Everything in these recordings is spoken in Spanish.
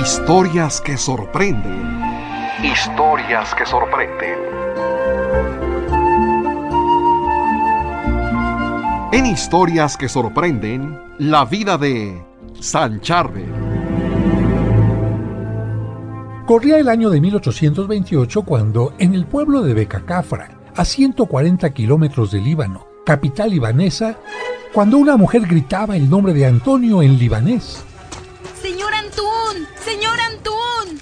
Historias que sorprenden. Historias que sorprenden. En Historias que sorprenden, la vida de San Charbel. Corría el año de 1828 cuando, en el pueblo de Becacafra, a 140 kilómetros de Líbano, capital libanesa, cuando una mujer gritaba el nombre de Antonio en libanés. ¡Señor Antún! ¡Señor Antún!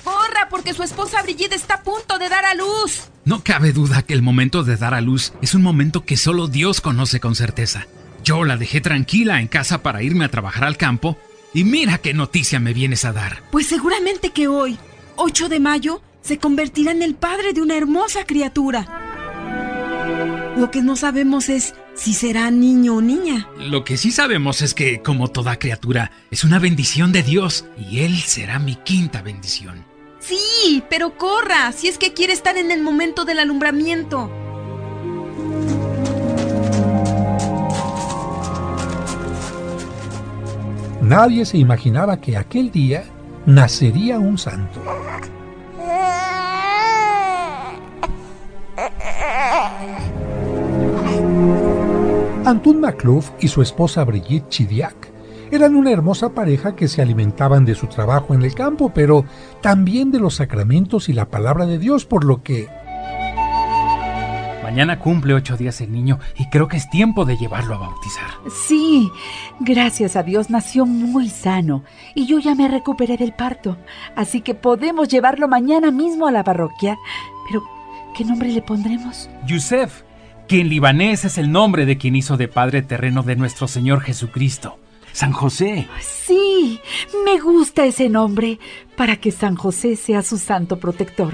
¡Corra, porque su esposa Brigitte está a punto de dar a luz! No cabe duda que el momento de dar a luz es un momento que solo Dios conoce con certeza. Yo la dejé tranquila en casa para irme a trabajar al campo y mira qué noticia me vienes a dar. Pues seguramente que hoy, 8 de mayo, se convertirá en el padre de una hermosa criatura. Lo que no sabemos es si será niño o niña. Lo que sí sabemos es que, como toda criatura, es una bendición de Dios y Él será mi quinta bendición. Sí, pero corra, si es que quiere estar en el momento del alumbramiento. Nadie se imaginaba que aquel día nacería un santo. Antún Maclouf y su esposa Brigitte Chidiac eran una hermosa pareja que se alimentaban de su trabajo en el campo, pero también de los sacramentos y la palabra de Dios, por lo que... Mañana cumple 8 días el niño y creo que es tiempo de llevarlo a bautizar. Sí, gracias a Dios nació muy sano y yo ya me recuperé del parto, así que podemos llevarlo mañana mismo a la parroquia. Pero, ¿qué nombre le pondremos? Yusef, que en libanés es el nombre de quien hizo de padre terreno de nuestro Señor Jesucristo. San José. Sí, me gusta ese nombre, para que San José sea su santo protector.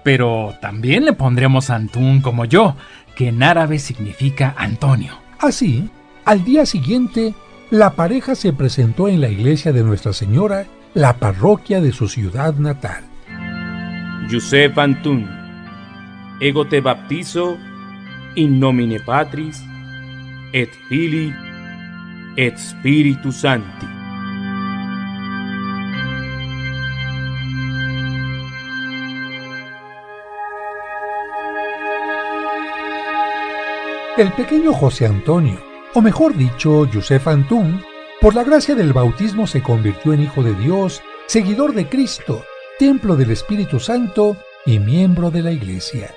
Pero también le pondremos Antún como yo, que en árabe significa Antonio. Así, al día siguiente, la pareja se presentó en la iglesia de Nuestra Señora, la parroquia de su ciudad natal. Yusef Antún, ego te baptizo in nomine Patris et Filii et Spiritus Sancti. El pequeño José Antonio, o mejor dicho, Yusef Antún, por la gracia del bautismo se convirtió en hijo de Dios, seguidor de Cristo, templo del Espíritu Santo y miembro de la Iglesia.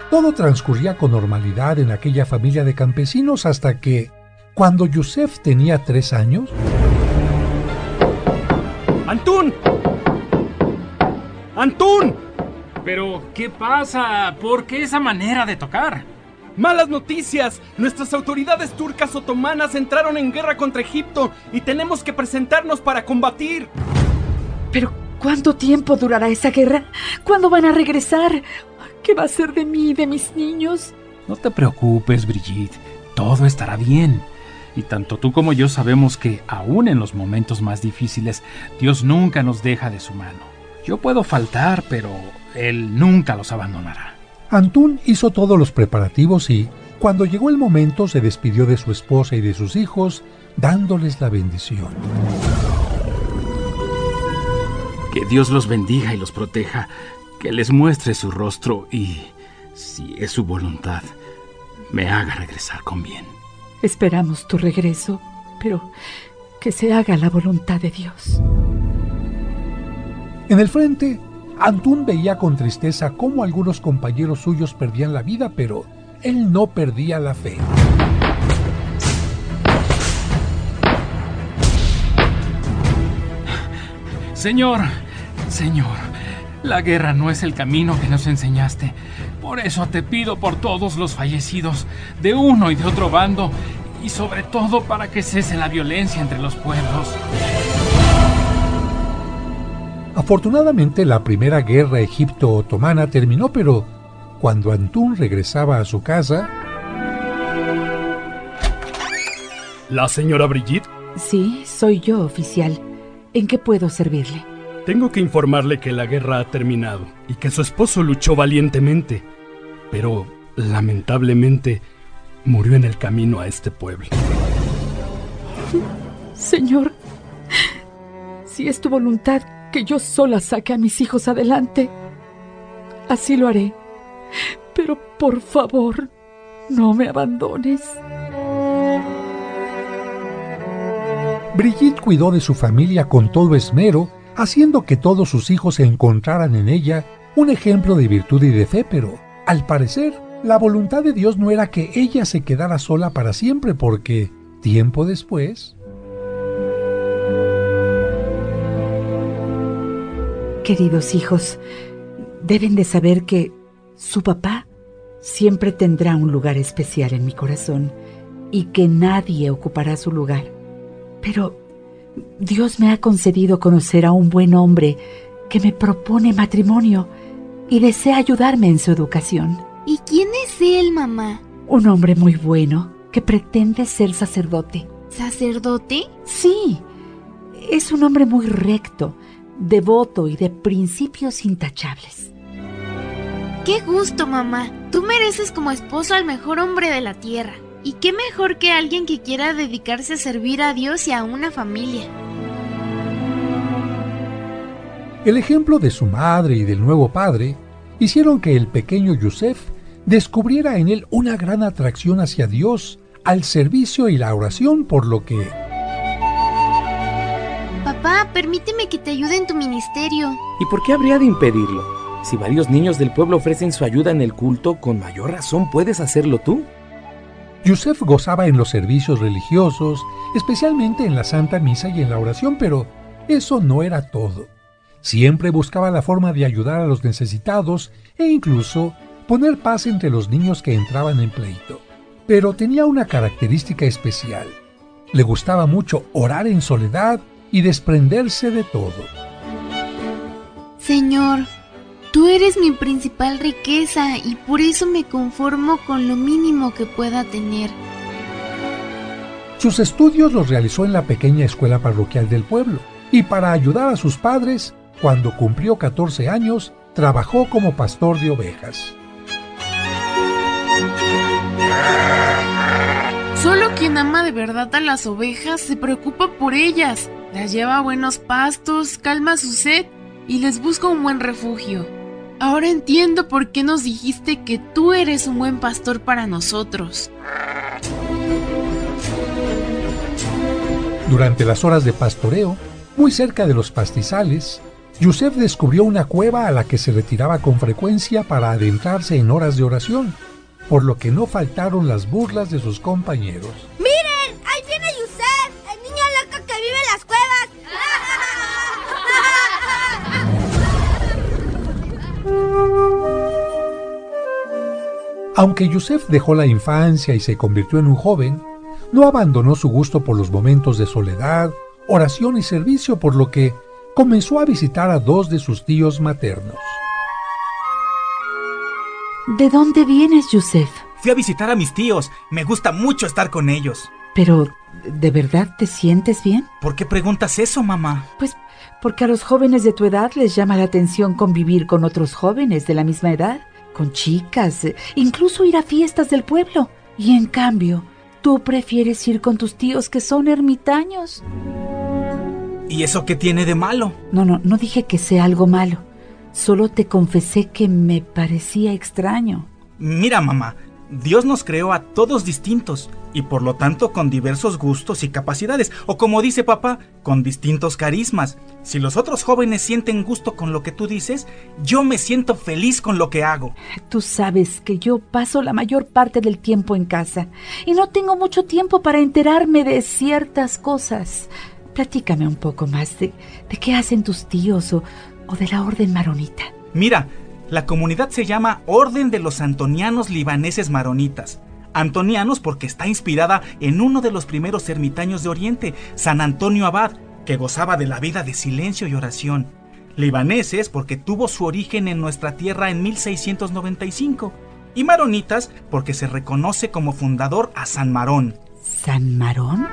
Todo transcurría con normalidad en aquella familia de campesinos hasta que, cuando Yusef tenía 3 años... ¡Antún! ¡Antún! Pero, ¿qué pasa? ¿Por qué esa manera de tocar? ¡Malas noticias! Nuestras autoridades turcas otomanas entraron en guerra contra Egipto y tenemos que presentarnos para combatir. Pero, ¿cuánto tiempo durará esa guerra? ¿Cuándo van a regresar? ¿Qué va a ser de mí y de mis niños? No te preocupes, Brigitte. Todo estará bien. Y tanto tú como yo sabemos que, aún en los momentos más difíciles, Dios nunca nos deja de su mano. Yo puedo faltar, pero Él nunca los abandonará. Antún hizo todos los preparativos y, cuando llegó el momento, se despidió de su esposa y de sus hijos, dándoles la bendición. Que Dios los bendiga y los proteja, que les muestre su rostro y, si es su voluntad, me haga regresar con bien. Esperamos tu regreso, pero que se haga la voluntad de Dios. En el frente, Antún veía con tristeza cómo algunos compañeros suyos perdían la vida, pero él no perdía la fe. Señor, la guerra no es el camino que nos enseñaste. Por eso te pido por todos los fallecidos, de uno y de otro bando, y sobre todo para que cese la violencia entre los pueblos. Afortunadamente, la primera guerra egipto-otomana terminó, pero cuando Antún regresaba a su casa... ¿La señora Brigitte? Sí, soy yo, oficial. ¿En qué puedo servirle? Tengo que informarle que la guerra ha terminado y que su esposo luchó valientemente, pero lamentablemente murió en el camino a este pueblo. Señor, si es tu voluntad que yo sola saque a mis hijos adelante, así lo haré. Pero por favor, no me abandones. Brigitte cuidó de su familia con todo esmero, haciendo que todos sus hijos encontraran en ella un ejemplo de virtud y de fe, pero, al parecer, la voluntad de Dios no era que ella se quedara sola para siempre, porque, tiempo después... Queridos hijos, deben de saber que su papá siempre tendrá un lugar especial en mi corazón y que nadie ocupará su lugar. Pero Dios me ha concedido conocer a un buen hombre que me propone matrimonio y desea ayudarme en su educación. ¿Y quién es él, mamá? Un hombre muy bueno que pretende ser sacerdote. ¿Sacerdote? Sí, es un hombre muy recto, devoto y de principios intachables. ¡Qué gusto, mamá! Tú mereces como esposo al mejor hombre de la tierra. Y qué mejor que alguien que quiera dedicarse a servir a Dios y a una familia. El ejemplo de su madre y del nuevo padre hicieron que el pequeño Yusef descubriera en él una gran atracción hacia Dios, al servicio y la oración, por lo que... Papá, permíteme que te ayude en tu ministerio. ¿Y por qué habría de impedirlo? Si varios niños del pueblo ofrecen su ayuda en el culto, con mayor razón puedes hacerlo tú. Yusef gozaba en los servicios religiosos, especialmente en la Santa Misa y en la oración, pero eso no era todo. Siempre buscaba la forma de ayudar a los necesitados e incluso poner paz entre los niños que entraban en pleito. Pero tenía una característica especial. Le gustaba mucho orar en soledad y desprenderse de todo. Señor, tú eres mi principal riqueza y por eso me conformo con lo mínimo que pueda tener. Sus estudios los realizó en la pequeña escuela parroquial del pueblo y para ayudar a sus padres, cuando cumplió 14 años, trabajó como pastor de ovejas. Solo quien ama de verdad a las ovejas se preocupa por ellas, las lleva a buenos pastos, calma su sed y les busca un buen refugio. Ahora entiendo por qué nos dijiste que tú eres un buen pastor para nosotros. Durante las horas de pastoreo, muy cerca de los pastizales, Yusef descubrió una cueva a la que se retiraba con frecuencia para adentrarse en horas de oración, por lo que no faltaron las burlas de sus compañeros. ¡Miren! ¡Ahí viene Yusef! ¡El niño loco que vive en las cuevas! Aunque Yusef dejó la infancia y se convirtió en un joven, no abandonó su gusto por los momentos de soledad, oración y servicio, por lo que comenzó a visitar a 2 de sus tíos maternos. ¿De dónde vienes, Yusef? Fui a visitar a mis tíos. Me gusta mucho estar con ellos. Pero, ¿de verdad te sientes bien? ¿Por qué preguntas eso, mamá? Pues porque a los jóvenes de tu edad les llama la atención convivir con otros jóvenes de la misma edad, con chicas, incluso ir a fiestas del pueblo. Y en cambio, tú prefieres ir con tus tíos que son ermitaños. ¿Y eso qué tiene de malo? No dije que sea algo malo. Solo te confesé que me parecía extraño. Mira, mamá, Dios nos creó a todos distintos y por lo tanto con diversos gustos y capacidades, o como dice papá, con distintos carismas. Si los otros jóvenes sienten gusto con lo que tú dices, yo me siento feliz con lo que hago. Tú sabes que yo paso la mayor parte del tiempo en casa y no tengo mucho tiempo para enterarme de ciertas cosas. Platícame un poco más de qué hacen tus tíos o de la orden maronita. Mira, la comunidad se llama Orden de los Antonianos Libaneses Maronitas. Antonianos porque está inspirada en uno de los primeros ermitaños de Oriente, San Antonio Abad, que gozaba de la vida de silencio y oración. Libaneses porque tuvo su origen en nuestra tierra en 1695. Y maronitas porque se reconoce como fundador a San Marón. ¿San Marón?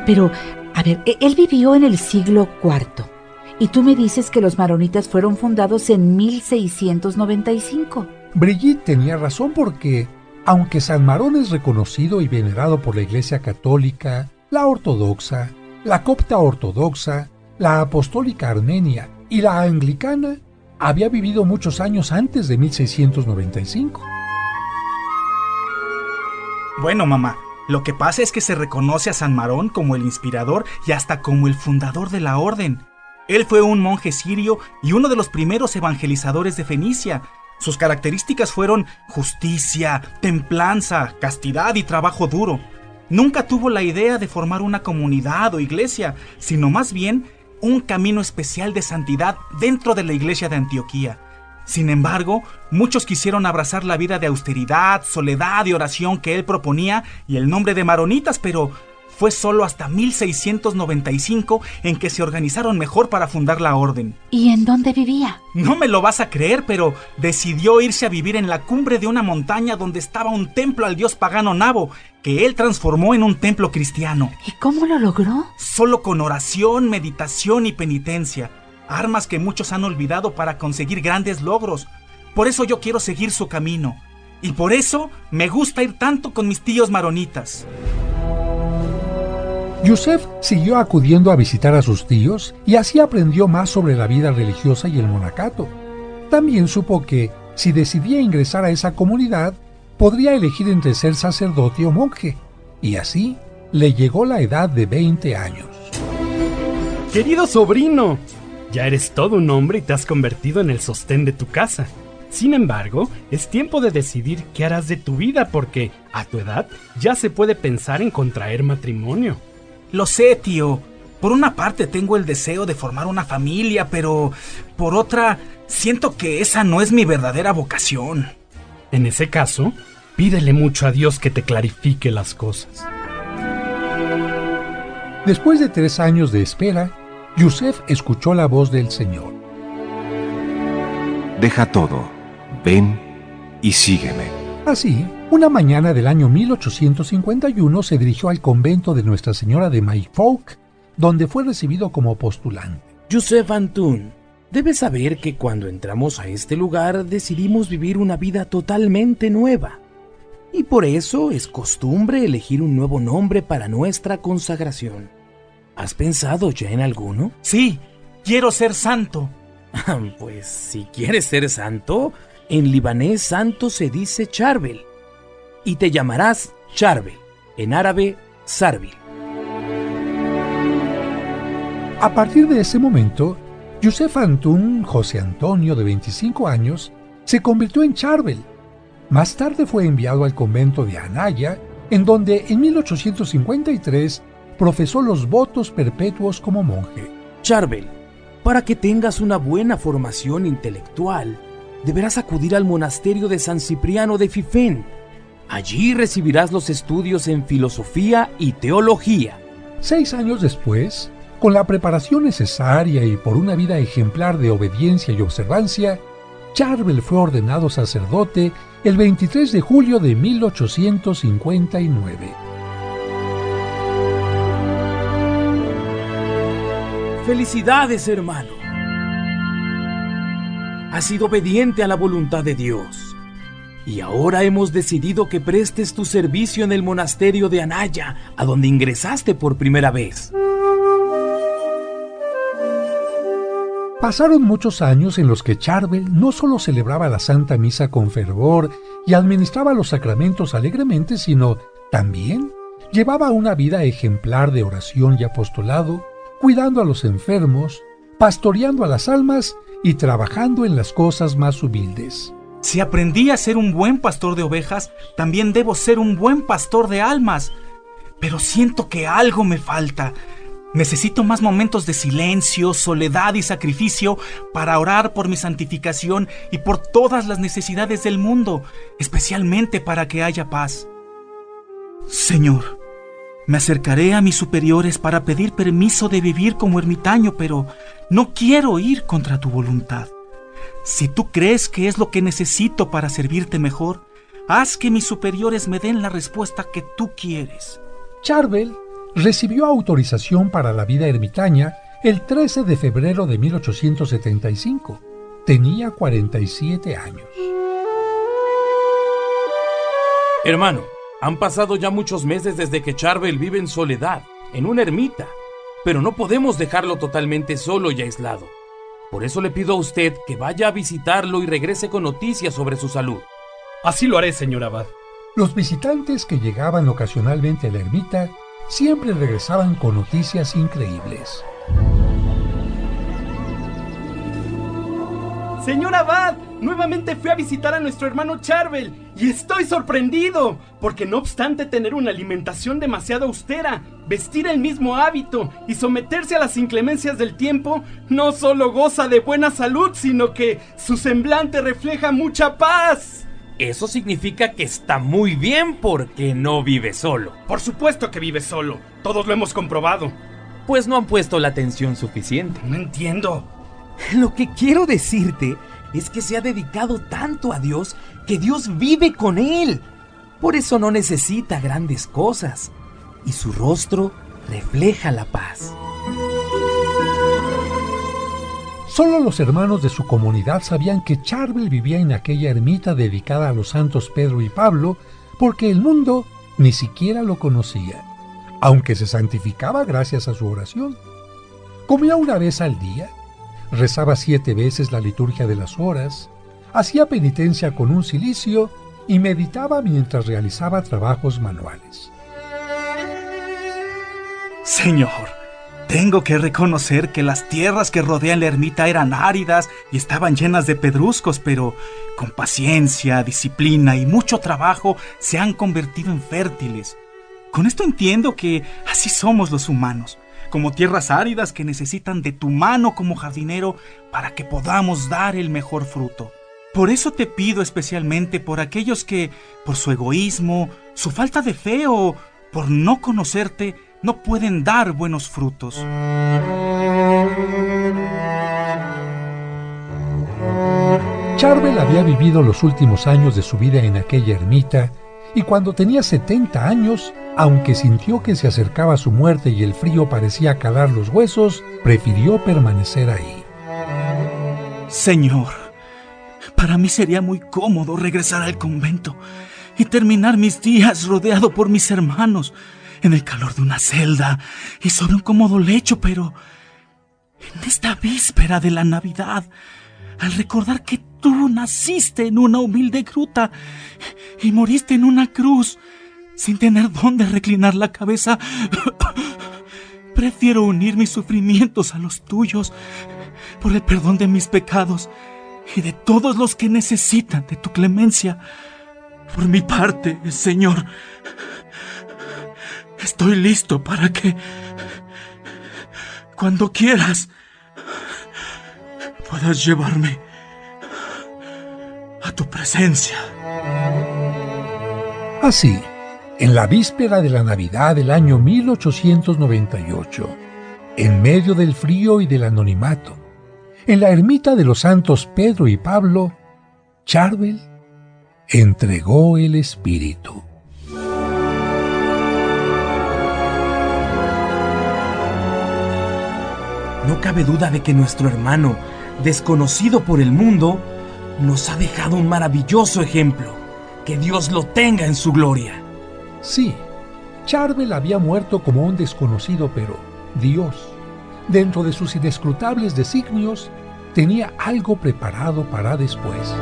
Pero, a ver, él vivió en el siglo IV. Y tú me dices que los maronitas fueron fundados en 1695. Brigitte tenía razón porque, aunque San Marón es reconocido y venerado por la Iglesia Católica la ortodoxa, la copta ortodoxa, la apostólica armenia y la anglicana, había vivido muchos años antes de 1695. Bueno, mamá, lo que pasa es que se reconoce a San Marón como el inspirador y hasta como el fundador de la orden. Él fue un monje sirio y uno de los primeros evangelizadores de Fenicia. Sus características fueron justicia, templanza, castidad y trabajo duro. Nunca tuvo la idea de formar una comunidad o iglesia, sino más bien un camino especial de santidad dentro de la iglesia de Antioquía. Sin embargo, muchos quisieron abrazar la vida de austeridad, soledad y oración que él proponía y el nombre de maronitas, pero fue solo hasta 1695 en que se organizaron mejor para fundar la orden. ¿Y en dónde vivía? No me lo vas a creer, pero decidió irse a vivir en la cumbre de una montaña donde estaba un templo al dios pagano Nabo, que él transformó en un templo cristiano. ¿Y cómo lo logró? Solo con oración, meditación y penitencia, armas que muchos han olvidado para conseguir grandes logros. Por eso yo quiero seguir su camino, y por eso me gusta ir tanto con mis tíos maronitas. Yusef siguió acudiendo a visitar a sus tíos y así aprendió más sobre la vida religiosa y el monacato. También supo que, si decidía ingresar a esa comunidad, podría elegir entre ser sacerdote o monje, y así le llegó la edad de 20 años. Querido sobrino, ya eres todo un hombre y te has convertido en el sostén de tu casa. Sin embargo, es tiempo de decidir qué harás de tu vida porque, a tu edad, ya se puede pensar en contraer matrimonio. Lo sé, tío. Por una parte tengo el deseo de formar una familia, pero por otra, siento que esa no es mi verdadera vocación. En ese caso, pídele mucho a Dios que te clarifique las cosas. Después de 3 años de espera, Yusef escuchó la voz del Señor. Deja todo, ven y sígueme. Así, una mañana del año 1851 se dirigió al convento de Nuestra Señora de Mayfolk, donde fue recibido como postulante. Yusef Antun, debes saber que cuando entramos a este lugar decidimos vivir una vida totalmente nueva. Y por eso es costumbre elegir un nuevo nombre para nuestra consagración. ¿Has pensado ya en alguno? Sí, quiero ser santo. Pues si quieres ser santo, en libanés santo se dice Charbel. Y te llamarás Charbel, en árabe Sarbil. A partir de ese momento, Yusef Antun José Antonio, de 25 años, se convirtió en Charbel. Más tarde fue enviado al convento de Anaya, en donde en 1853 profesó los votos perpetuos como monje. Charbel, para que tengas una buena formación intelectual, deberás acudir al monasterio de San Cipriano de Fifén. Allí recibirás los estudios en filosofía y teología. 6 años después, con la preparación necesaria y por una vida ejemplar de obediencia y observancia, Charbel fue ordenado sacerdote el 23 de julio de 1859. ¡Felicidades, hermano! Has sido obediente a la voluntad de Dios. Y ahora hemos decidido que prestes tu servicio en el monasterio de Anaya, a donde ingresaste por primera vez. Pasaron muchos años en los que Charbel no solo celebraba la Santa Misa con fervor y administraba los sacramentos alegremente, sino también llevaba una vida ejemplar de oración y apostolado, cuidando a los enfermos, pastoreando a las almas y trabajando en las cosas más humildes. Si aprendí a ser un buen pastor de ovejas, también debo ser un buen pastor de almas. Pero siento que algo me falta. Necesito más momentos de silencio, soledad y sacrificio para orar por mi santificación y por todas las necesidades del mundo, especialmente para que haya paz. Señor, me acercaré a mis superiores para pedir permiso de vivir como ermitaño, pero no quiero ir contra tu voluntad. Si tú crees que es lo que necesito para servirte mejor, haz que mis superiores me den la respuesta que tú quieres. Charbel recibió autorización para la vida ermitaña el 13 de febrero de 1875. Tenía 47 años. Hermano, han pasado ya muchos meses desde que Charbel vive en soledad. en una ermita, pero no podemos dejarlo totalmente solo y aislado. Por eso le pido a usted que vaya a visitarlo y regrese con noticias sobre su salud. Así lo haré, señor abad. Los visitantes que llegaban ocasionalmente a la ermita siempre regresaban con noticias increíbles. Señor abad, nuevamente fui a visitar a nuestro hermano Charbel y estoy sorprendido, porque no obstante tener una alimentación demasiado austera, vestir el mismo hábito y someterse a las inclemencias del tiempo, no solo goza de buena salud, sino que su semblante refleja mucha paz. Eso significa que está muy bien porque no vive solo. Por supuesto que vive solo, todos lo hemos comprobado. Pues no han puesto la atención suficiente. No entiendo. Lo que quiero decirte es que se ha dedicado tanto a Dios que Dios vive con él. Por eso no necesita grandes cosas y su rostro refleja la paz. Solo los hermanos de su comunidad sabían que Charbel vivía en aquella ermita dedicada a los santos Pedro y Pablo, porque el mundo ni siquiera lo conocía, aunque se santificaba gracias a su oración. Comía una vez al día, rezaba 7 veces la liturgia de las horas, hacía penitencia con un cilicio y meditaba mientras realizaba trabajos manuales. Señor, tengo que reconocer que las tierras que rodean la ermita eran áridas y estaban llenas de pedruscos, pero con paciencia, disciplina y mucho trabajo se han convertido en fértiles. Con esto entiendo que así somos los humanos, como tierras áridas que necesitan de tu mano como jardinero para que podamos dar el mejor fruto. Por eso te pido especialmente por aquellos que, por su egoísmo, su falta de fe o por no conocerte, no pueden dar buenos frutos. Charbel había vivido los últimos años de su vida en aquella ermita y cuando tenía 70 años, aunque sintió que se acercaba su muerte y el frío parecía calar los huesos, prefirió permanecer ahí. Señor, para mí sería muy cómodo regresar al convento y terminar mis días rodeado por mis hermanos, en el calor de una celda y sobre un cómodo lecho, pero en esta víspera de la Navidad, al recordar que tú naciste en una humilde gruta y moriste en una cruz, sin tener dónde reclinar la cabeza, prefiero unir mis sufrimientos a los tuyos por el perdón de mis pecados y de todos los que necesitan de tu clemencia. Por mi parte, Señor, estoy listo para que, cuando quieras, puedas llevarme a tu presencia. Así, en la víspera de la Navidad del año 1898, en medio del frío y del anonimato, en la ermita de los santos Pedro y Pablo, Charbel entregó el espíritu. No cabe duda de que nuestro hermano, desconocido por el mundo, nos ha dejado un maravilloso ejemplo. Que Dios lo tenga en su gloria. Sí, Charbel había muerto como un desconocido, pero Dios, dentro de sus inescrutables designios, tenía algo preparado para después.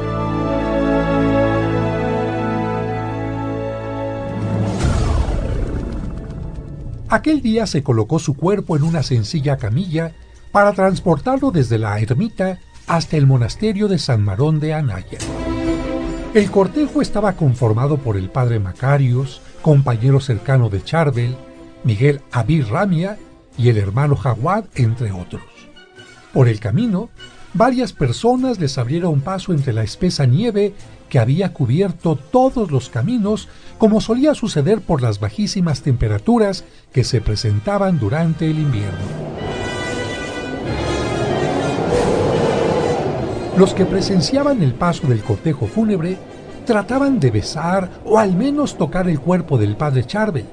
Aquel día se colocó su cuerpo en una sencilla camilla para transportarlo desde la ermita hasta el monasterio de San Marón de Anaya. El cortejo estaba conformado por el padre Macarios, compañero cercano de Charbel, Miguel Abir Ramia y el hermano Jawad, entre otros. Por el camino, varias personas les abrieron paso entre la espesa nieve que había cubierto todos los caminos, como solía suceder por las bajísimas temperaturas que se presentaban durante el invierno. Los que presenciaban el paso del cortejo fúnebre trataban de besar o al menos tocar el cuerpo del padre Charbel.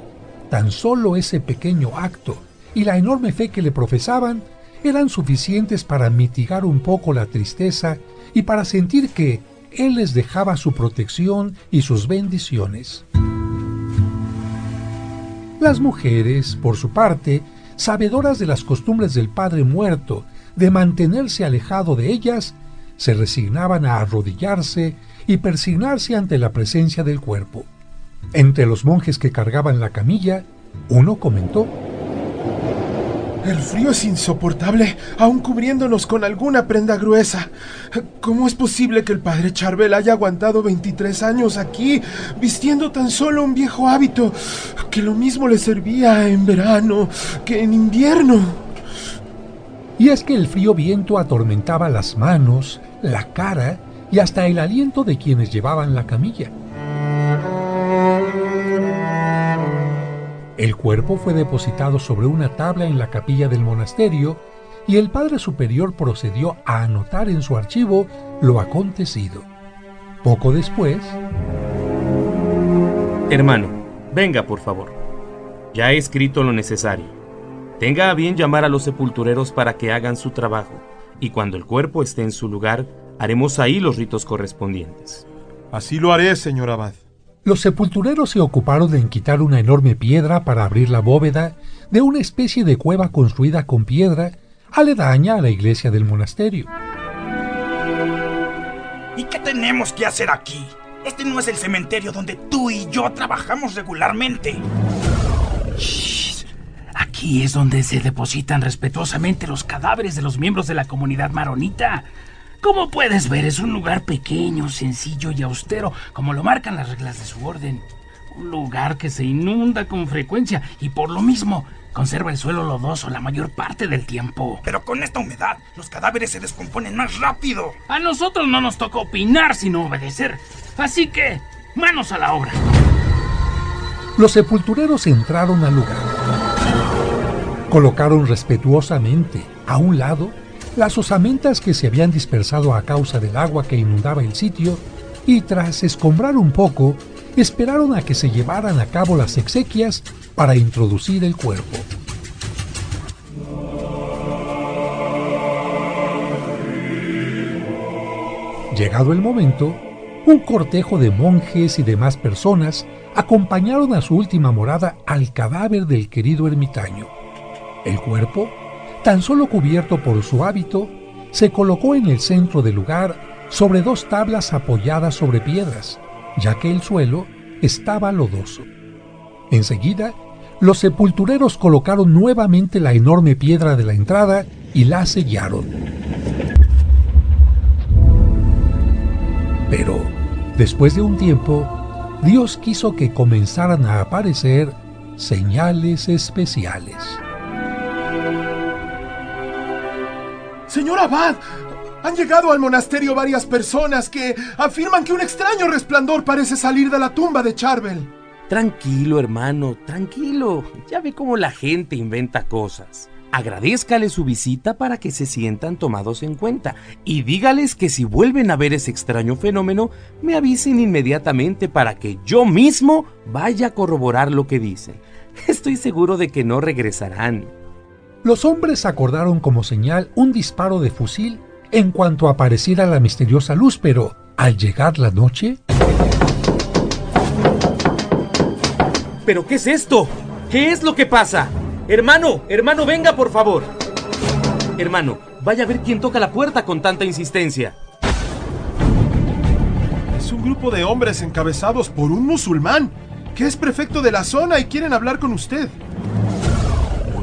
Tan solo ese pequeño acto y la enorme fe que le profesaban eran suficientes para mitigar un poco la tristeza y para sentir que él les dejaba su protección y sus bendiciones. Las mujeres, por su parte, sabedoras de las costumbres del padre muerto, de mantenerse alejado de ellas, se resignaban a arrodillarse y persignarse ante la presencia del cuerpo. Entre los monjes que cargaban la camilla, uno comentó: el frío es insoportable, aun cubriéndonos con alguna prenda gruesa. ¿Cómo es posible que el padre Charbel haya aguantado 23 años aquí, vistiendo tan solo un viejo hábito, que lo mismo le servía en verano que en invierno? Y es que el frío viento atormentaba las manos, la cara y hasta el aliento de quienes llevaban la camilla. El cuerpo fue depositado sobre una tabla en la capilla del monasterio y el padre superior procedió a anotar en su archivo lo acontecido. Poco después... Hermano, venga por favor. Ya he escrito lo necesario. Tenga a bien llamar a los sepultureros para que hagan su trabajo, y cuando el cuerpo esté en su lugar, haremos ahí los ritos correspondientes. Así lo haré, señor abad. Los sepultureros se ocuparon en quitar una enorme piedra para abrir la bóveda de una especie de cueva construida con piedra aledaña a la iglesia del monasterio. ¿Y qué tenemos que hacer aquí? Este no es el cementerio donde tú y yo trabajamos regularmente. Shh. Aquí es donde se depositan respetuosamente los cadáveres de los miembros de la comunidad maronita. Como puedes ver, es un lugar pequeño, sencillo y austero, como lo marcan las reglas de su orden. Un lugar que se inunda con frecuencia y por lo mismo conserva el suelo lodoso la mayor parte del tiempo. Pero con esta humedad, los cadáveres se descomponen más rápido. A nosotros no nos toca opinar sino obedecer. Así que, manos a la obra. Los sepultureros entraron al lugar. Colocaron respetuosamente a un lado las osamentas que se habían dispersado a causa del agua que inundaba el sitio y tras escombrar un poco, esperaron a que se llevaran a cabo las exequias para introducir el cuerpo. Llegado el momento, un cortejo de monjes y demás personas acompañaron a su última morada al cadáver del querido ermitaño. El cuerpo, tan solo cubierto por su hábito, se colocó en el centro del lugar sobre dos tablas apoyadas sobre piedras, ya que el suelo estaba lodoso. Enseguida, los sepultureros colocaron nuevamente la enorme piedra de la entrada y la sellaron. Pero, después de un tiempo, Dios quiso que comenzaran a aparecer señales especiales. Señor abad, han llegado al monasterio varias personas que afirman que un extraño resplandor parece salir de la tumba de Charbel. Tranquilo, hermano, tranquilo. Ya ve cómo la gente inventa cosas. Agradézcale su visita para que se sientan tomados en cuenta y dígales que si vuelven a ver ese extraño fenómeno, me avisen inmediatamente para que yo mismo vaya a corroborar lo que dicen. Estoy seguro de que no regresarán. Los hombres acordaron como señal un disparo de fusil en cuanto apareciera la misteriosa luz, pero al llegar la noche... ¿Pero qué es esto? ¿Qué es lo que pasa? Hermano, venga por favor. Hermano, vaya a ver quién toca la puerta con tanta insistencia. Es un grupo de hombres encabezados por un musulmán, que es prefecto de la zona y quieren hablar con usted.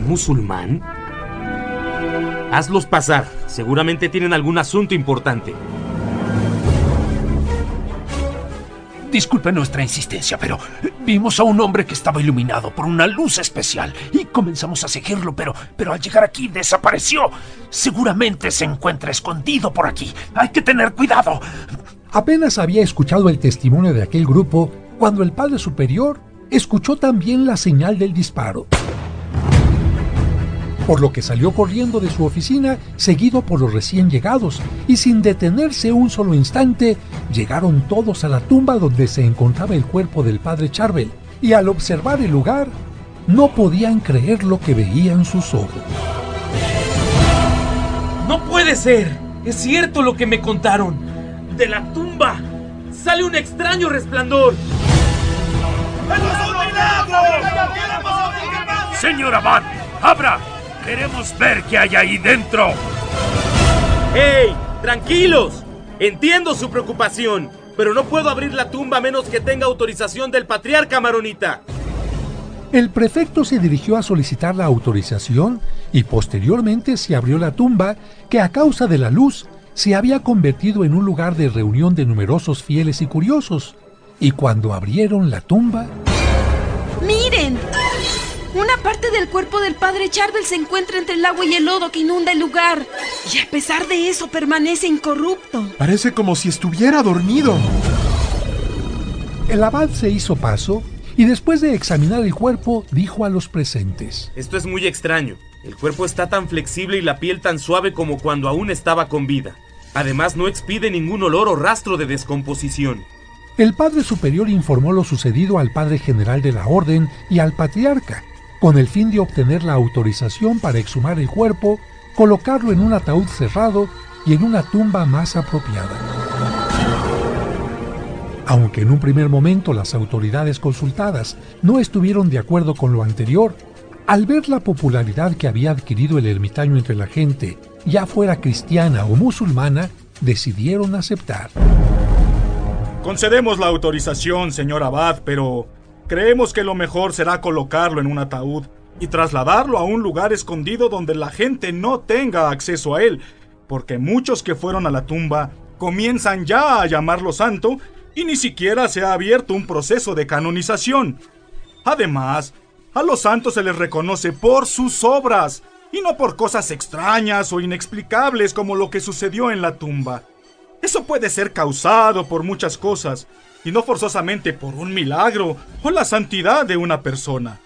¿Musulmán? Hazlos pasar. Seguramente tienen algún asunto importante. Disculpe nuestra insistencia, pero vimos a un hombre que estaba iluminado por una luz especial y comenzamos a seguirlo, pero al llegar aquí desapareció. Seguramente se encuentra escondido por aquí. Hay que tener cuidado. Apenas había escuchado el testimonio de aquel grupo cuando el padre superior escuchó también la señal del disparo, por lo que salió corriendo de su oficina seguido por los recién llegados y sin detenerse un solo instante llegaron todos a la tumba donde se encontraba el cuerpo del padre Charbel y al observar el lugar no podían creer lo que veían sus ojos. ¡No puede ser! Es cierto lo que me contaron. De la tumba sale un extraño resplandor. ¡Es un milagro! Señor Abad, abra. Queremos ver qué hay ahí dentro. ¡Hey! ¡Tranquilos! Entiendo su preocupación, pero no puedo abrir la tumba a menos que tenga autorización del patriarca maronita. El prefecto se dirigió a solicitar la autorización y posteriormente se abrió la tumba, que a causa de la luz se había convertido en un lugar de reunión de numerosos fieles y curiosos. Y cuando abrieron la tumba... ¡Miren! Una parte del cuerpo del padre Charbel se encuentra entre el agua y el lodo que inunda el lugar. Y a pesar de eso permanece incorrupto. Parece como si estuviera dormido. El abad se hizo paso y después de examinar el cuerpo dijo a los presentes: Esto es muy extraño. El cuerpo está tan flexible y la piel tan suave como cuando aún estaba con vida. Además, no expide ningún olor o rastro de descomposición. El padre superior informó lo sucedido al padre general de la orden y al patriarca, con el fin de obtener la autorización para exhumar el cuerpo, colocarlo en un ataúd cerrado y en una tumba más apropiada. Aunque en un primer momento las autoridades consultadas no estuvieron de acuerdo con lo anterior, al ver la popularidad que había adquirido el ermitaño entre la gente, ya fuera cristiana o musulmana, decidieron aceptar. Concedemos la autorización, señor abad, pero creemos que lo mejor será colocarlo en un ataúd y trasladarlo a un lugar escondido donde la gente no tenga acceso a él, porque muchos que fueron a la tumba comienzan ya a llamarlo santo y ni siquiera se ha abierto un proceso de canonización. Además, a los santos se les reconoce por sus obras y no por cosas extrañas o inexplicables como lo que sucedió en la tumba. Eso puede ser causado por muchas cosas y no forzosamente por un milagro o la santidad de una persona.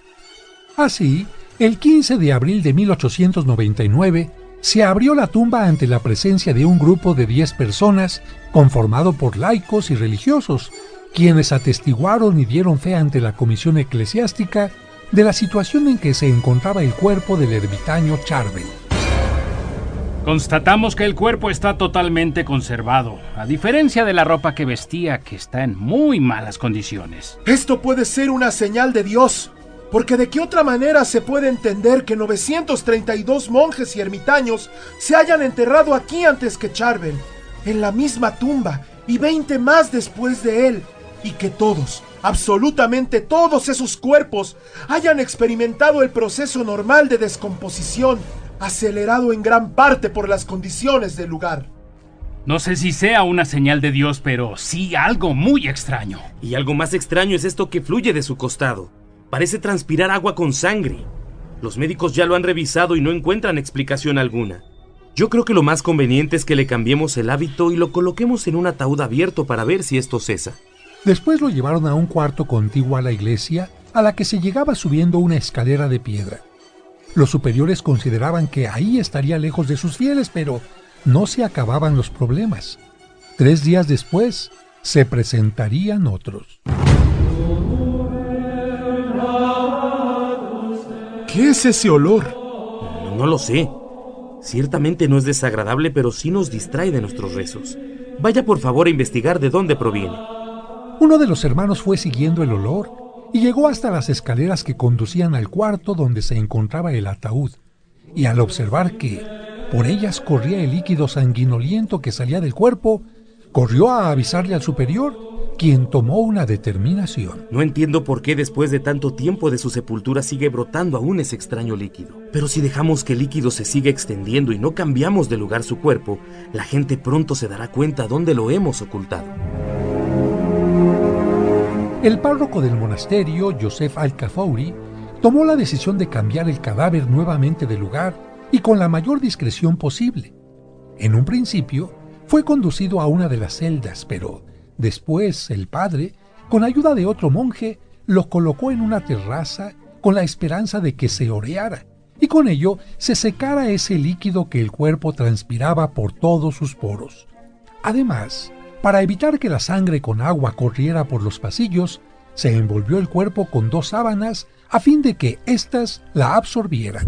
Así, el 15 de abril de 1899, se abrió la tumba ante la presencia de un grupo de 10 personas, conformado por laicos y religiosos, quienes atestiguaron y dieron fe ante la comisión eclesiástica de la situación en que se encontraba el cuerpo del ermitaño Charbel. Constatamos que el cuerpo está totalmente conservado, a diferencia de la ropa que vestía, que está en muy malas condiciones. Esto puede ser una señal de Dios, porque ¿de qué otra manera se puede entender que 932 monjes y ermitaños se hayan enterrado aquí antes que Charbel, en la misma tumba, y 20 más después de él, y que todos, absolutamente todos esos cuerpos, hayan experimentado el proceso normal de descomposición, acelerado en gran parte por las condiciones del lugar? No sé si sea una señal de Dios, pero sí algo muy extraño. Y algo más extraño es esto que fluye de su costado. Parece transpirar agua con sangre. Los médicos ya lo han revisado y no encuentran explicación alguna. Yo creo que lo más conveniente es que le cambiemos el hábito y lo coloquemos en un ataúd abierto para ver si esto cesa. Después lo llevaron a un cuarto contiguo a la iglesia, a la que se llegaba subiendo una escalera de piedra. Los superiores consideraban que ahí estaría lejos de sus fieles, pero no se acababan los problemas. 3 días después, se presentarían otros. ¿Qué es ese olor? No lo sé. Ciertamente no es desagradable, pero sí nos distrae de nuestros rezos. Vaya por favor a investigar de dónde proviene. Uno de los hermanos fue siguiendo el olor y llegó hasta las escaleras que conducían al cuarto donde se encontraba el ataúd, y al observar que por ellas corría el líquido sanguinoliento que salía del cuerpo, corrió a avisarle al superior, quien tomó una determinación. No entiendo por qué después de tanto tiempo de su sepultura sigue brotando aún ese extraño líquido. Pero si dejamos que el líquido se siga extendiendo y no cambiamos de lugar su cuerpo, la gente pronto se dará cuenta dónde lo hemos ocultado. El párroco del monasterio, Joseph Al-Kafouri, tomó la decisión de cambiar el cadáver nuevamente de lugar y con la mayor discreción posible. En un principio, fue conducido a una de las celdas, pero después el padre, con ayuda de otro monje, lo colocó en una terraza con la esperanza de que se oreara y con ello se secara ese líquido que el cuerpo transpiraba por todos sus poros. Además, para evitar que la sangre con agua corriera por los pasillos, se envolvió el cuerpo con 2 sábanas a fin de que éstas la absorbieran.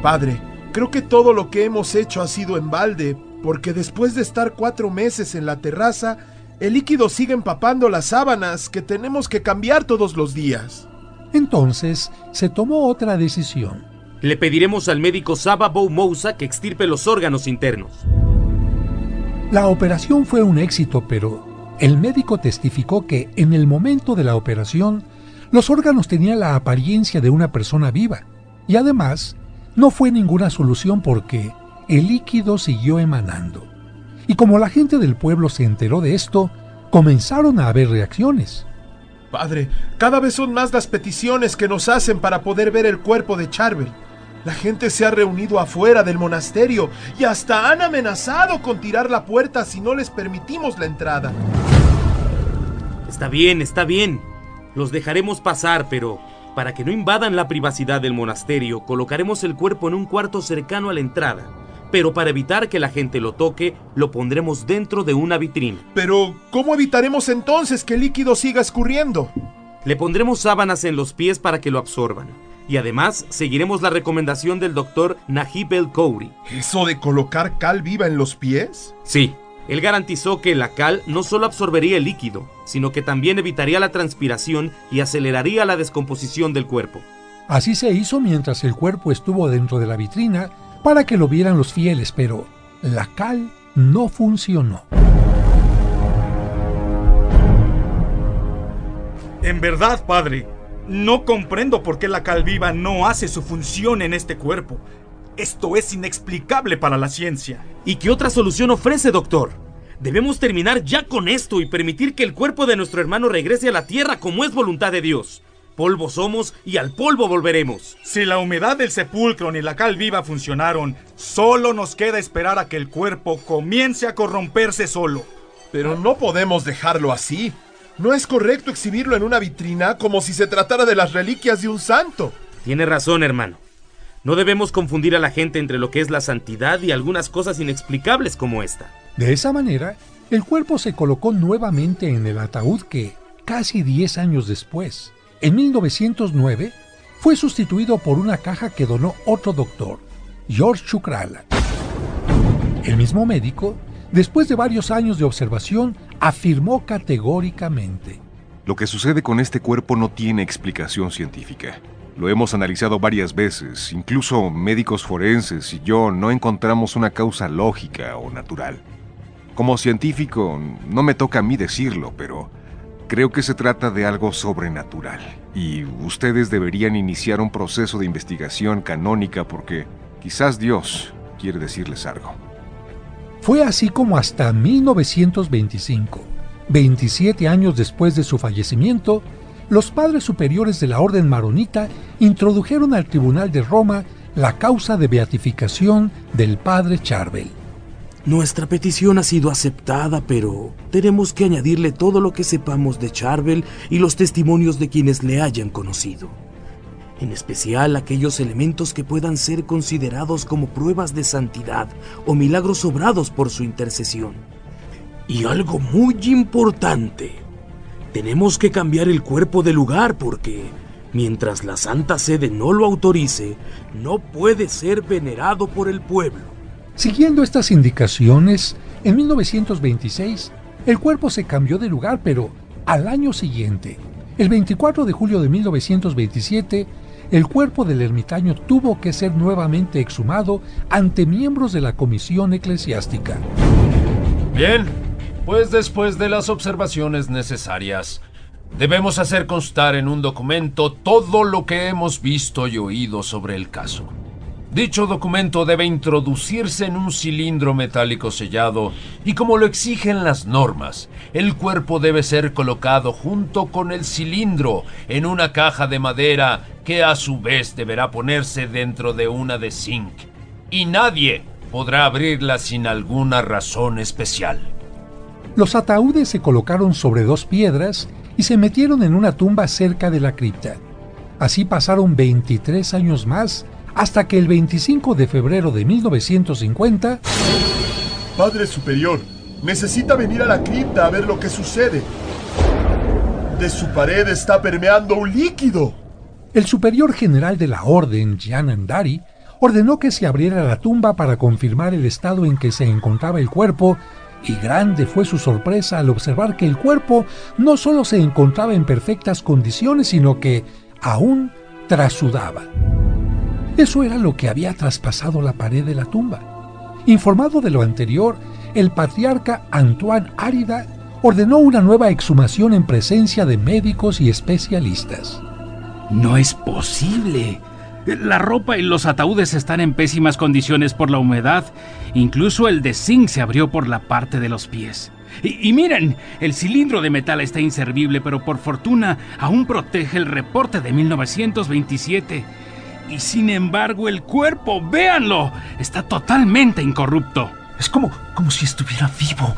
Padre, creo que todo lo que hemos hecho ha sido en balde, porque después de estar 4 meses en la terraza, el líquido sigue empapando las sábanas que tenemos que cambiar todos los días. Entonces se tomó otra decisión. Le pediremos al médico Saba Bou-Mousa que extirpe los órganos internos. La operación fue un éxito, pero el médico testificó que en el momento de la operación, los órganos tenían la apariencia de una persona viva, y además no fue ninguna solución porque el líquido siguió emanando. Y como la gente del pueblo se enteró de esto, comenzaron a haber reacciones. Padre, cada vez son más las peticiones que nos hacen para poder ver el cuerpo de Charbel. La gente se ha reunido afuera del monasterio y hasta han amenazado con tirar la puerta si no les permitimos la entrada. Está bien. Los dejaremos pasar, pero para que no invadan la privacidad del monasterio, colocaremos el cuerpo en un cuarto cercano a la entrada. Pero para evitar que la gente lo toque, lo pondremos dentro de una vitrina. Pero, ¿cómo evitaremos entonces que el líquido siga escurriendo? Le pondremos sábanas en los pies para que lo absorban. Y además, seguiremos la recomendación del doctor Najib el-Khouri. ¿Eso de colocar cal viva en los pies? Sí, él garantizó que la cal no solo absorbería el líquido, sino que también evitaría la transpiración y aceleraría la descomposición del cuerpo. Así se hizo mientras el cuerpo estuvo dentro de la vitrina para que lo vieran los fieles, pero la cal no funcionó. En verdad, padre, no comprendo por qué la cal viva no hace su función en este cuerpo. Esto es inexplicable para la ciencia. ¿Y qué otra solución ofrece, doctor? Debemos terminar ya con esto y permitir que el cuerpo de nuestro hermano regrese a la tierra como es voluntad de Dios. Polvo somos y al polvo volveremos. Si la humedad del sepulcro ni la cal viva funcionaron, solo nos queda esperar a que el cuerpo comience a corromperse solo. Pero no podemos dejarlo así. No es correcto exhibirlo en una vitrina como si se tratara de las reliquias de un santo. Tiene razón, hermano. No debemos confundir a la gente entre lo que es la santidad y algunas cosas inexplicables como esta. De esa manera, el cuerpo se colocó nuevamente en el ataúd que, casi 10 años después, en 1909, fue sustituido por una caja que donó otro doctor, George Chukrala. El mismo médico, después de varios años de observación, afirmó categóricamente: lo que sucede con este cuerpo no tiene explicación científica. Lo hemos analizado varias veces, incluso médicos forenses y yo no encontramos una causa lógica o natural. Como científico, no me toca a mí decirlo, pero creo que se trata de algo sobrenatural. Y ustedes deberían iniciar un proceso de investigación canónica porque quizás Dios quiere decirles algo. Fue así como hasta 1925, 27 años después de su fallecimiento, los padres superiores de la Orden Maronita introdujeron al Tribunal de Roma la causa de beatificación del padre Charbel. Nuestra petición ha sido aceptada, pero tenemos que añadirle todo lo que sepamos de Charbel y los testimonios de quienes le hayan conocido. En especial aquellos elementos que puedan ser considerados como pruebas de santidad o milagros obrados por su intercesión. Y algo muy importante, tenemos que cambiar el cuerpo de lugar porque, mientras la Santa Sede no lo autorice, no puede ser venerado por el pueblo. Siguiendo estas indicaciones, en 1926, el cuerpo se cambió de lugar, pero al año siguiente, el 24 de julio de 1927, el cuerpo del ermitaño tuvo que ser nuevamente exhumado ante miembros de la comisión eclesiástica. Bien, pues después de las observaciones necesarias, debemos hacer constar en un documento todo lo que hemos visto y oído sobre el caso. Dicho documento debe introducirse en un cilindro metálico sellado y, como lo exigen las normas, el cuerpo debe ser colocado junto con el cilindro en una caja de madera que a su vez deberá ponerse dentro de una de zinc, y nadie podrá abrirla sin alguna razón especial. Los ataúdes se colocaron sobre 2 piedras y se metieron en una tumba cerca de la cripta. Así pasaron 23 años más, hasta que el 25 de febrero de 1950... Padre Superior, necesita venir a la cripta a ver lo que sucede. De su pared está permeando un líquido. El superior general de la orden, Janandari, ordenó que se abriera la tumba para confirmar el estado en que se encontraba el cuerpo, y grande fue su sorpresa al observar que el cuerpo no solo se encontraba en perfectas condiciones, sino que, aún trasudaba. Eso era lo que había traspasado la pared de la tumba. Informado de lo anterior, el patriarca Antoine Arida ordenó una nueva exhumación en presencia de médicos y especialistas. No es posible. La ropa y los ataúdes están en pésimas condiciones por la humedad. Incluso el de zinc se abrió por la parte de los pies. Y miren, el cilindro de metal está inservible, pero por fortuna aún protege el reporte de 1927. Y sin embargo el cuerpo, véanlo, está totalmente incorrupto. Es como si estuviera vivo.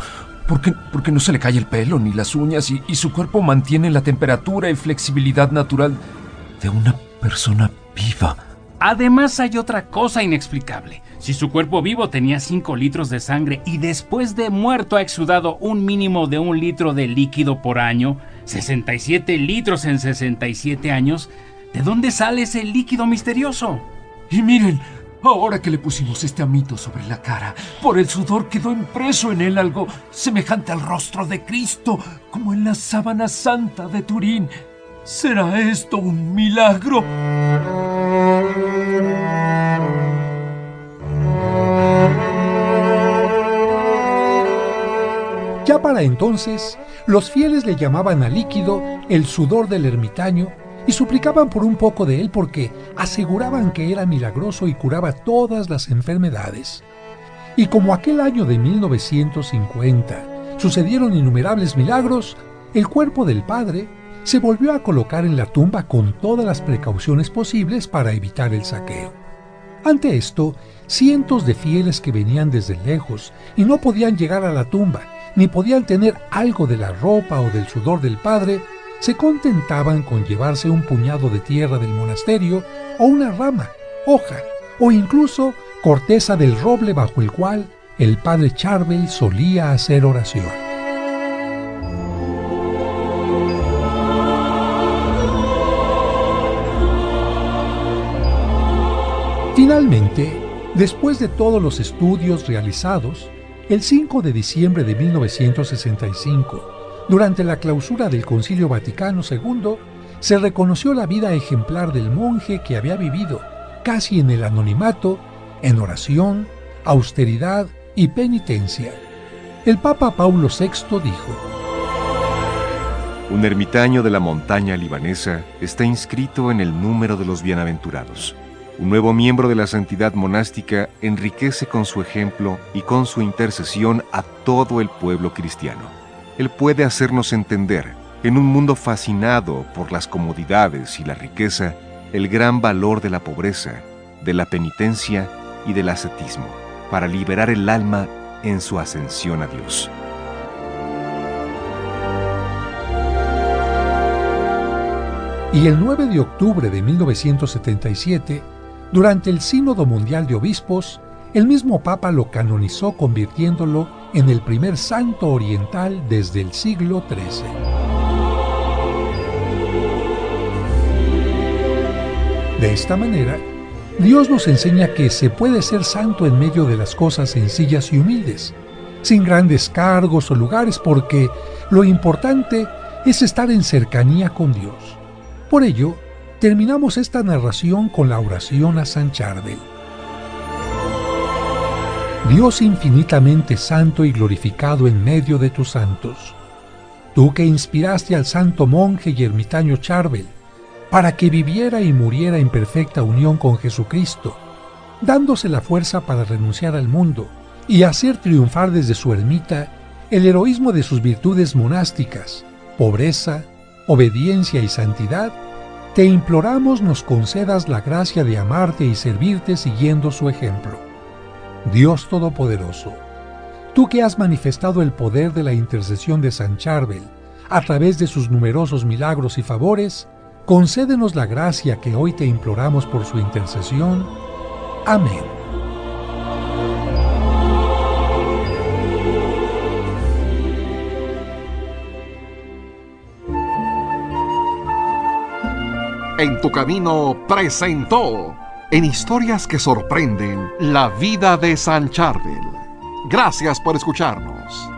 Porque no se le cae el pelo ni las uñas y su cuerpo mantiene la temperatura y flexibilidad natural de una persona viva. Además hay otra cosa inexplicable. Si su cuerpo vivo tenía 5 litros de sangre y después de muerto ha exudado un mínimo de 1 litro de líquido por año, 67 litros en 67 años, ¿de dónde sale ese líquido misterioso? Y miren, ahora que le pusimos este amito sobre la cara, por el sudor quedó impreso en él algo semejante al rostro de Cristo, como en la sábana santa de Turín. ¿Será esto un milagro? Ya para entonces, los fieles le llamaban al líquido el sudor del ermitaño y suplicaban por un poco de él porque aseguraban que era milagroso y curaba todas las enfermedades. Y como aquel año de 1950 sucedieron innumerables milagros, el cuerpo del padre se volvió a colocar en la tumba con todas las precauciones posibles para evitar el saqueo. Ante esto, cientos de fieles que venían desde lejos y no podían llegar a la tumba, ni podían tener algo de la ropa o del sudor del padre, se contentaban con llevarse un puñado de tierra del monasterio o una rama, hoja o incluso corteza del roble bajo el cual el padre Charbel solía hacer oración. Finalmente, después de todos los estudios realizados, el 5 de diciembre de 1965, durante la clausura del Concilio Vaticano II, se reconoció la vida ejemplar del monje que había vivido, casi en el anonimato, en oración, austeridad y penitencia. El Papa Paulo VI dijo: Un ermitaño de la montaña libanesa está inscrito en el número de los bienaventurados. Un nuevo miembro de la santidad monástica enriquece con su ejemplo y con su intercesión a todo el pueblo cristiano. Él puede hacernos entender, en un mundo fascinado por las comodidades y la riqueza, el gran valor de la pobreza, de la penitencia y del ascetismo, para liberar el alma en su ascensión a Dios. Y el 9 de octubre de 1977, durante el Sínodo Mundial de Obispos, el mismo Papa lo canonizó convirtiéndolo en el primer santo oriental desde el siglo XIII. De esta manera, Dios nos enseña que se puede ser santo en medio de las cosas sencillas y humildes, sin grandes cargos o lugares, porque lo importante es estar en cercanía con Dios. Por ello, terminamos esta narración con la oración a San Charbel. Dios infinitamente santo y glorificado en medio de tus santos, tú que inspiraste al santo monje y ermitaño Charbel para que viviera y muriera en perfecta unión con Jesucristo, dándose la fuerza para renunciar al mundo y hacer triunfar desde su ermita el heroísmo de sus virtudes monásticas, pobreza, obediencia y santidad, te imploramos nos concedas la gracia de amarte y servirte siguiendo su ejemplo. Dios Todopoderoso, tú que has manifestado el poder de la intercesión de San Charbel a través de sus numerosos milagros y favores, concédenos la gracia que hoy te imploramos por su intercesión. Amén. En tu camino presentó en Historias que Sorprenden la vida de San Charbel. Gracias por escucharnos.